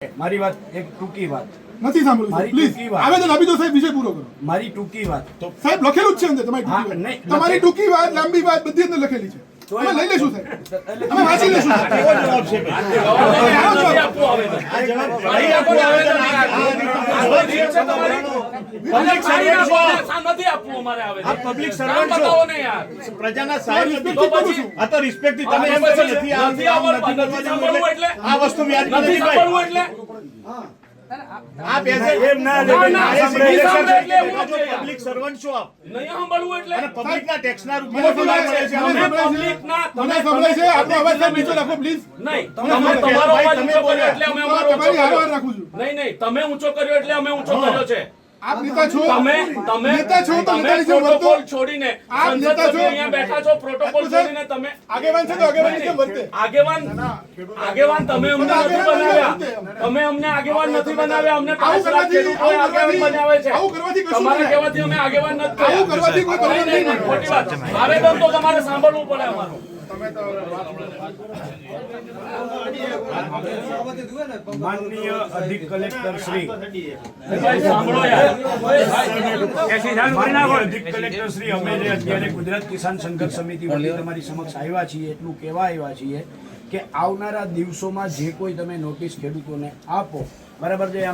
મારી વાત એક ટૂંકી વાત નથી સાંભળ્યું મારી પ્લીઝ ટૂંકી વાત. આવેદન આપી દો સાહેબ, વિષય પૂરો કરો. મારી ટૂંકી વાત તો સાહેબ લખેલું જ છે અંદર તમારી હા, ટૂંકી નહીં, વાત. તમારી ટૂંકી વાત લાંબી વાત બધી અંદર લખેલી છે. અમે લઈ લેશું સાહેબ, અમે વાંચી લેશું સાહેબ. પબ્લિક સર્વન્ટ છો, પ્રજાના સાહેબ તો પછી આ તો રિસ્પેક્ટ તમે એમ કહો નથી આ વસ્તુ વ્યાજબી નથી ભાઈ. આપ એમ ના પબ્લિક સર્વન્ટ છો આપ, અને પબ્લિકના ટેક્સના રૂપિયા પગાર મળે છે. મને સંભળાય છે, આપણો અવાજ સાહેબ નીચો રાખો પ્લીઝ. તમારી હારવાર રાખું છું. તમે ઊંચો કર્યો એટલે અમે ઊંચો કર્યો છે. આપ નેતા છો, તમે નેતા છો તો તમે નેતાની જેમ વર્તો. પ્રોટોકોલ છોડીને આપ સંસદ નેતા છો. સભ્ય અહીંયા બેઠા છો, પ્રોટોકોલ છોડીને તમે આગેવાન છે તો આગેવાની જેમ વર્તે. આગેવાન તમે અમને નથી બનાવ્યા, તમે અમને આગેવાન નથી બનાવ્યા, અમને 5 લાખ ખેડૂતોએ આગેવાન બનાવે છે. આવું કરવાથી કશું તમારા નહીં. કહેવાથી અમે આગેવાન નથી થયા. આવું કરવાથી કોઈ પરિણામ નહીં, નહીં મળે. ખોટી વાત. આવેદન તો તમારે સાંભળવું પડે અમારું. માનનીય અધિક કલેક્ટર શ્રી ભાઈ સાંભળો યાર. માનનીય અધિક કલેક્ટર શ્રી, અમે જે અત્યારે ગુજરાત કિસાન સંઘર્ષ સમિતિ વતી તમારી સમક્ષ આવ્યા છીએ એટલું કહેવા આવ્યા છીએ કે આવનારા દિવસોમાં જે કોઈ તમે નોટિસ ખેડૂતોને આપો, બરાબર છે,